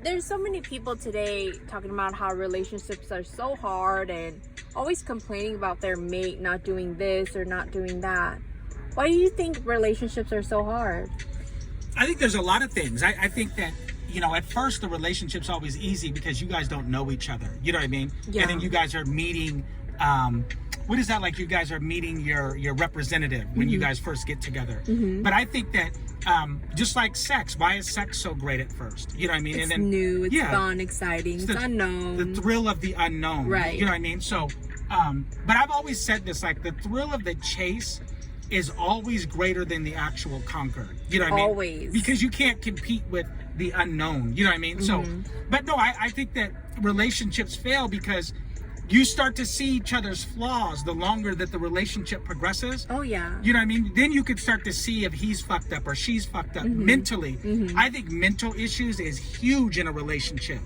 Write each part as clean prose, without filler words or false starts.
there's so many people today talking about how relationships are so hard and always complaining about their mate not doing this or not doing that. Why do you think relationships are so hard? I think there's a lot of things. I think that, at first the relationship's always easy because you guys don't know each other. You know what I mean? Yeah. And then you guys are meeting, what is that like? You guys are meeting your representative when you guys first get together. But I think that just like sex, why is sex so great at first? You know what I mean? It's new, it's fun, exciting, it's unknown. The thrill of the unknown. Right. You know what I mean? So, but I've always said this, like the thrill of the chase is always greater than the actual conquer. You know what I mean? Always. Because you can't compete with the unknown. You know what I mean? So, but no, I think that relationships fail because you start to see each other's flaws the longer that the relationship progresses. Oh, yeah. You know what I mean? Then you could start to see if he's fucked up or she's fucked up mentally. I think mental issues is huge in a relationship.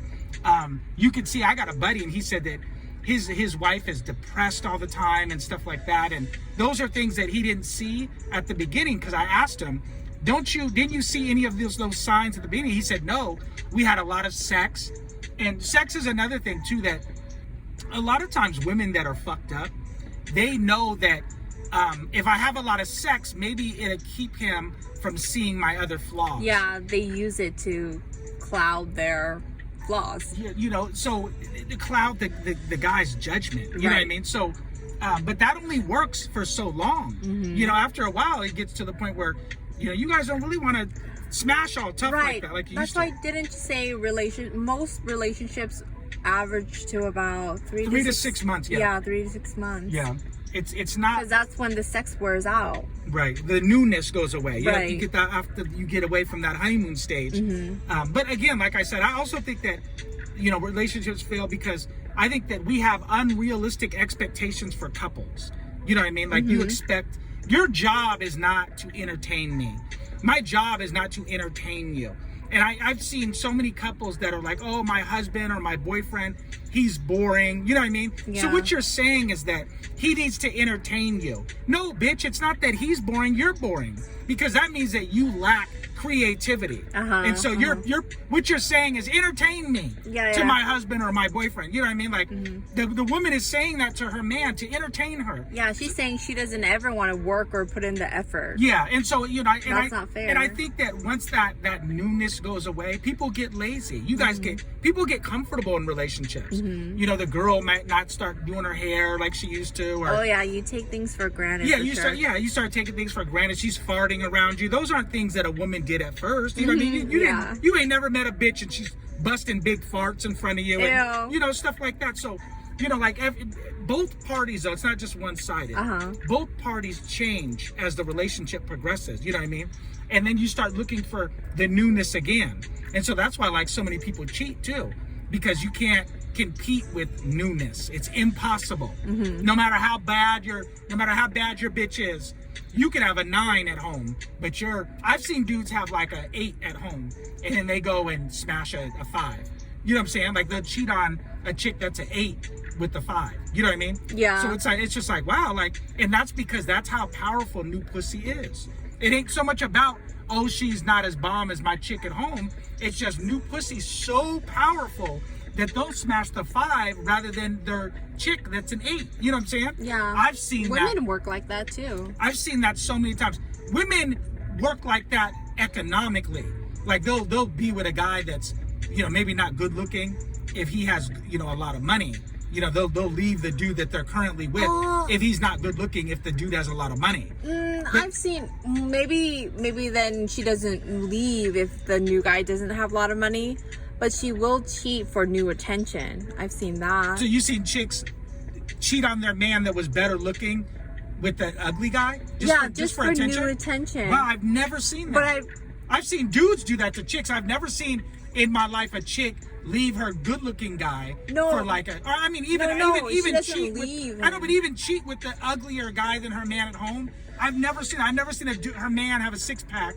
You could see, I got a buddy and he said that his wife is depressed all the time and stuff like that. And those are things that he didn't see at the beginning because I asked him, didn't you see any of those signs at the beginning? He said, no, we had a lot of sex. And sex is another thing too, that a lot of times women that are fucked up, they know that if I have a lot of sex, maybe it'll keep him from seeing my other flaws. Yeah, they use it to cloud their flaws. So to cloud the guy's judgment. You know what I mean? So, but that only works for so long. After a while, it gets to the point where, you guys don't really want to smash all tough like that. Like you That's why didn't you say most relationships average to about 3 to 6 months. Yeah, 3 to 6 months. Yeah. It's not, because that's when the sex wears out. Right. The newness goes away. Right. You get that after you get away from that honeymoon stage. But again, like I said, I also think that, relationships fail because I think that we have unrealistic expectations for couples. You know what I mean? Like you expect, your job is not to entertain me. My job is not to entertain you. And I've seen so many couples that are like, oh, my husband or my boyfriend, he's boring. You know what I mean? Yeah. So what you're saying is that he needs to entertain you. No, bitch, it's not that he's boring, you're boring. Because that means that you lack creativity. And so you're what you're saying is entertain me to my husband or my boyfriend. You know what I mean? Like the woman is saying that to her man to entertain her. Yeah, she's saying she doesn't ever want to work or put in the effort. Yeah, and so that's not fair. And I think that once that newness goes away, people get lazy. You guys people get comfortable in relationships. The girl might not start doing her hair like she used to. Or, you take things for granted. Yeah, you start taking things for granted. She's farting around you. Those aren't things that a woman did at first. You know what I mean? You ain't never met a bitch and she's busting big farts in front of you and stuff like that. So both parties, though, it's not just one-sided. Both parties change as the relationship progresses. You know what I mean? And then you start looking for the newness again. And so that's why like so many people cheat too, because you can't compete with newness. It's impossible. No matter how bad your bitch is, you can have a 9 at home, but I've seen dudes have like a 8 at home and then they go and smash a 5. You know what I'm saying? Like they'll cheat on a chick that's an 8 with the 5. You know what I mean? Yeah. So it's just like, wow, and that's because that's how powerful new pussy is. It ain't so much about, oh, she's not as bomb as my chick at home. It's just new pussy's so powerful that they'll smash the 5 rather than their chick that's an 8. You know what I'm saying? Yeah. I've seen women work like that too. I've seen that so many times. Women work like that economically. Like they'll be with a guy that's, maybe not good looking if he has, a lot of money. They'll leave the dude that they're currently with if he's not good looking, if the dude has a lot of money. I've seen maybe then she doesn't leave if the new guy doesn't have a lot of money. But she will cheat for new attention. I've seen that. So you've seen chicks cheat on their man that was better looking with the ugly guy? Just for new attention. Well, I've never seen that. But I've seen dudes do that to chicks. I've never seen in my life a chick leave her good-looking guy for like a. I mean, even cheat with. I know, but even cheat with the uglier guy than her man at home. I've never seen her man have a 6-pack.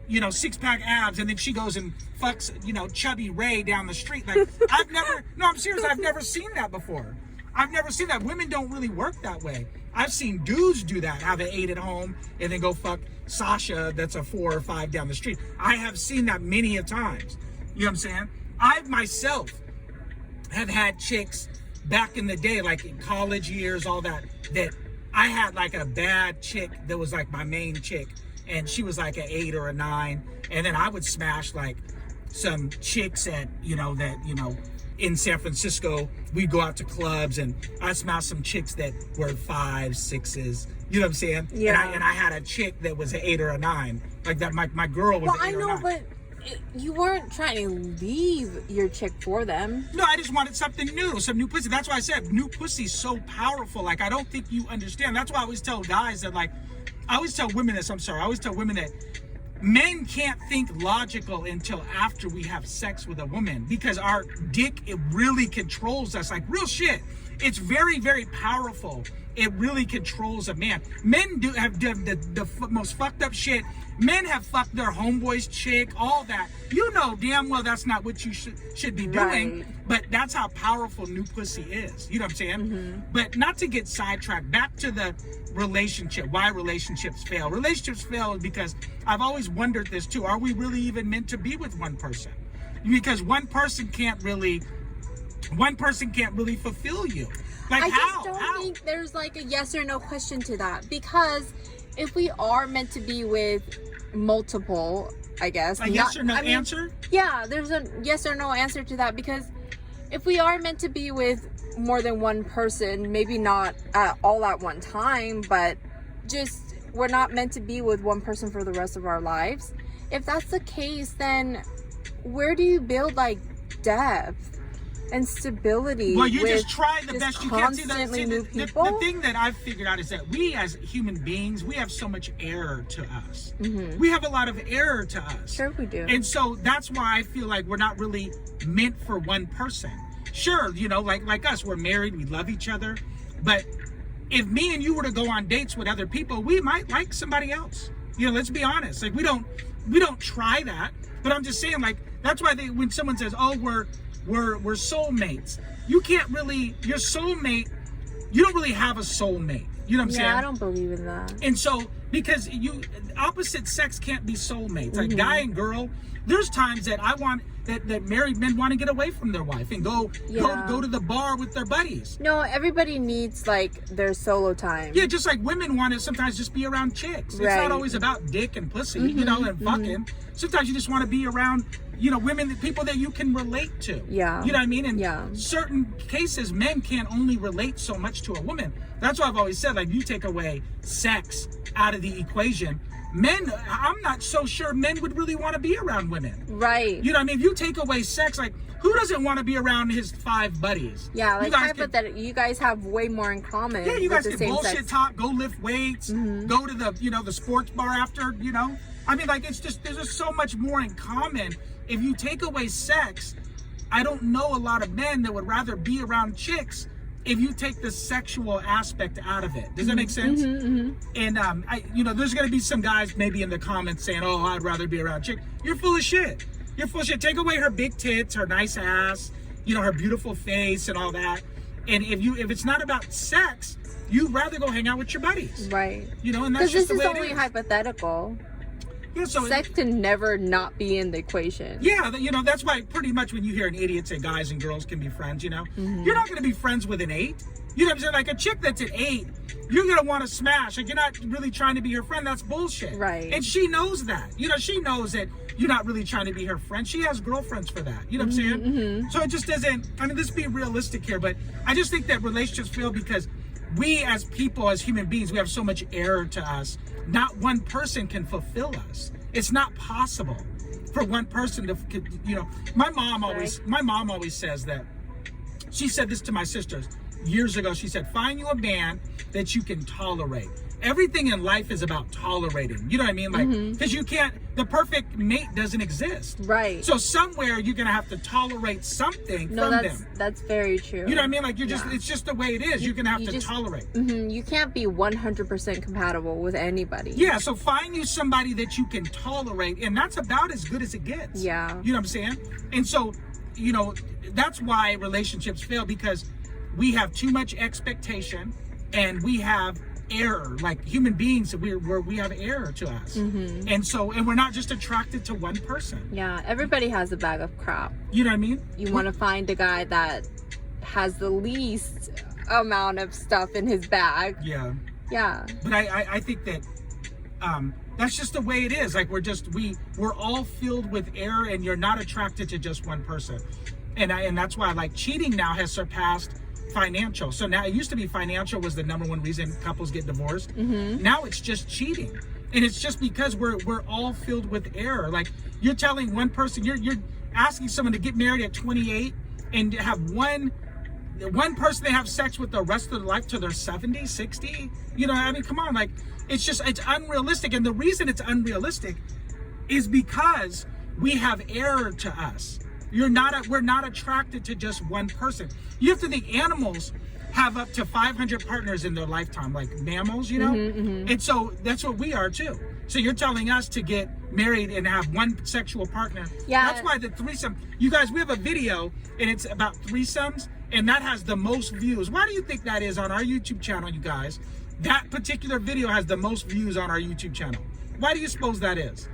6-pack abs, and then she goes and fucks, chubby Ray down the street. Like, I'm serious, I've never seen that before. I've never seen that. Women don't really work that way. I've seen dudes do that, have an 8 at home, and then go fuck Sasha that's a 4 or 5 down the street. I have seen that many a times. You know what I'm saying? I myself have had chicks back in the day, like in college years, all that I had like a bad chick that was like my main chick, and she was like an 8 or a 9, and then I would smash like some chicks at, in San Francisco. We'd go out to clubs, and I smashed some chicks that were 5, 6s. You know what I'm saying? Yeah. And I had a chick that was an 8 or a 9. Like that, my girl was an 8 or 9. But you weren't trying to leave your chick for them. No, I just wanted something new, some new pussy. That's why I said new pussy's so powerful. Like, I don't think you understand. That's why I always tell guys that, like, I always tell women that men can't think logical until after we have sex with a woman, because our dick, it really controls us. Like, real shit. It's very, very powerful. It really controls a man. Men have done the most fucked up shit. Men have fucked their homeboy's chick, all that. You know damn well that's not what you should be doing, but that's how powerful new pussy is. You know what I'm saying? Mm-hmm. But not to get sidetracked, back to the relationship, why relationships fail. Relationships fail because I've always wondered this too. Are we really even meant to be with one person? Because one person can't really fulfill you. Like, I how? just don't think there's like a yes or no question to that, because if we are meant to be with multiple, I guess. Yes or no answer? Yeah, there's a yes or no answer to that, because if we are meant to be with more than one person, maybe not all at one time, but just we're not meant to be with one person for the rest of our lives. If that's the case, then where do you build like depth and stability? Well, you just try the best you can. The thing that I've figured out is that we as human beings, we have so much error to us. Mm-hmm. We have a lot of error to us. Sure we do. And so that's why I feel like we're not really meant for one person. Sure, like us, we're married, we love each other. But if me and you were to go on dates with other people, we might like somebody else. Let's be honest. Like, we don't try that. But I'm just saying, like, that's why when someone says, "Oh, we're soulmates," you can't really, your soulmate, you don't really have a soulmate. You know what I'm saying? Yeah, I don't believe in that. And so, because opposite sex can't be soulmates. Like, guy and girl, there's times that that married men want to get away from their wife and go to the bar with their buddies. No, everybody needs like their solo time. Yeah, just like women want to sometimes just be around chicks. It's not always about dick and pussy, and fucking. Sometimes you just want to be around, women, people that you can relate to. Yeah. You know what I mean? And certain cases, men can only relate so much to a woman. That's why I've always said, like, you take away sex out of the equation, men, I'm not so sure men would really want to be around women. Right. You know what I mean? If you take away sex, like, who doesn't want to be around his 5 buddies? Yeah, like you guys have way more in common. Yeah, you guys can bullshit talk, go lift weights, go to the sports bar after, I mean, like, there's just so much more in common. If you take away sex, I don't know a lot of men that would rather be around chicks if you take the sexual aspect out of it. Does that make sense? And there's gonna be some guys maybe in the comments saying, "Oh, I'd rather be around chick." You're full of shit. You're full of shit. Take away her big tits, her nice ass, her beautiful face and all that. And if it's not about sex, you'd rather go hang out with your buddies. Right. And that's just the way it is. Because this is only hypothetical. Yeah, so sex can never not be in the equation. Yeah, that's why pretty much when you hear an idiot say guys and girls can be friends, you're not going to be friends with an 8. You know what I'm saying? Like, a chick that's an 8, you're going to want to smash. Like, you're not really trying to be her friend. That's bullshit. Right. And she knows that. She knows that you're not really trying to be her friend. She has girlfriends for that. You know what I'm saying? So it just doesn't, let's be realistic here, but I just think that relationships fail because we as people, as human beings, we have so much error to us. Not one person can fulfill us. It's not possible for one person to, my mom always says that. She said this to my sisters years ago. She said, find you a man that you can tolerate. Everything in life is about tolerating. You know what I mean? Like, because the perfect mate doesn't exist. Right. So somewhere you're going to have to tolerate something from them. That's very true. You know what I mean? Like, it's just the way it is. You're going to have to tolerate. You can't be 100% compatible with anybody. Yeah. So find you somebody that you can tolerate, and that's about as good as it gets. Yeah. You know what I'm saying? And so, that's why relationships fail, because we have too much expectation and we have error. Like human beings, we have error to us. And we're not just attracted to one person. Yeah, everybody has a bag of crap. You know what I mean? You want to find a guy that has the least amount of stuff in his bag. Yeah. Yeah. But I think that that's just the way it is. Like we're all filled with error, and you're not attracted to just one person. And that's why like cheating now has surpassed financial. So now it used to be financial was the number one reason couples get divorced. Now it's just cheating. And it's just because we're all filled with error. Like you're telling one person, you're asking someone to get married at 28 and to have one person they have sex with the rest of their life till they're 70, 60. You know, I mean, come on, like it's unrealistic. And the reason it's unrealistic is because we have error to us. We're not attracted to just one person. You have to think animals have up to 500 partners in their lifetime, like mammals, you know? And so that's what we are too. So you're telling us to get married and have one sexual partner. Yeah. That's why the threesome, you guys, we have a video and it's about threesomes and that has the most views. Why do you think that is on our YouTube channel, you guys? That particular video has the most views on our YouTube channel. Why do you suppose that is?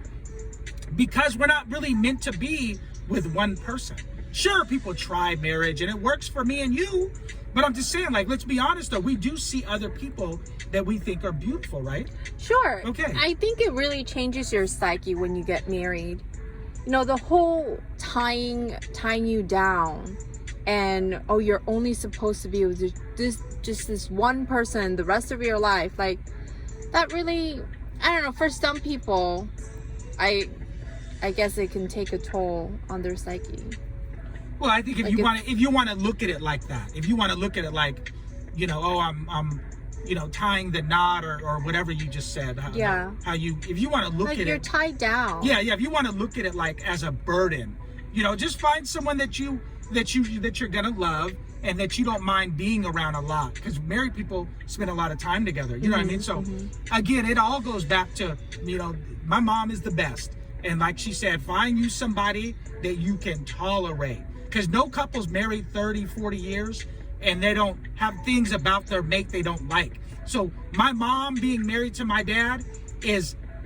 Because we're not really meant to be with one person. Sure, people try marriage and it works for me and you, but I'm just saying, like, let's be honest though, we do see other people that we think are beautiful, right? Sure. Okay. I think it really changes your psyche when you get married. You know, the whole tying you down and, oh, you're only supposed to be with this one person the rest of your life. Like, that really, I don't know, for some people, I guess it can take a toll on their psyche. Well, I think if you want to look at it like that, if you want to look at it like, you know, oh, I'm you know, tying the knot or whatever you just said. If you want to look like at you're it, tied down. Yeah. If you want to look at it like as a burden, you know, just find someone that you're gonna love and that you don't mind being around a lot, because married people spend a lot of time together. You know what I mean? So again, it all goes back to, you know, my mom is the best. And like she said, find you somebody that you can tolerate. Because no couple's married 30, 40 years and they don't have things about their mate they don't like. So my mom being married to my dad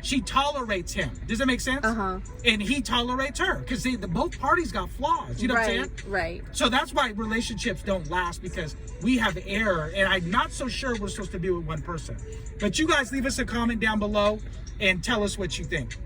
she tolerates him. Does that make sense? And he tolerates her because both parties got flaws. You know what I'm saying? Right. So that's why relationships don't last, because we have error. And I'm not so sure we're supposed to be with one person. But you guys leave us a comment down below and tell us what you think.